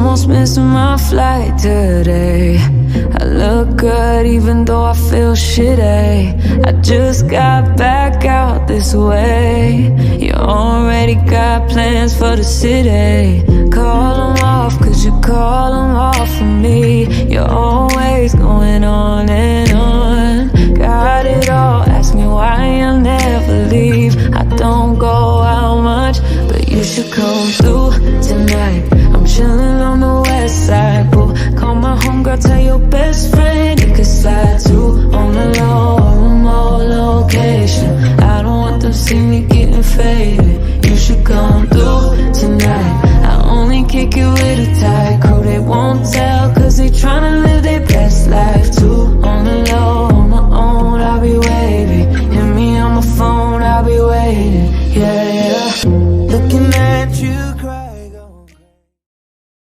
almost missing my flight today. I look good even though I feel shitty. I just got back out this way. You already got plans for the city. Call them off, cause you call them off for me. You're always going on and on. Got it all, ask me why I'll never leave. I don't go out much, but you should come through tonight. I'm chillin' on the west side, boo. Call my homegirl, tell your best friend you can slide too. On the low, remote location. I don't want them see me getting faded. You should come through tonight. I only kick it with a tight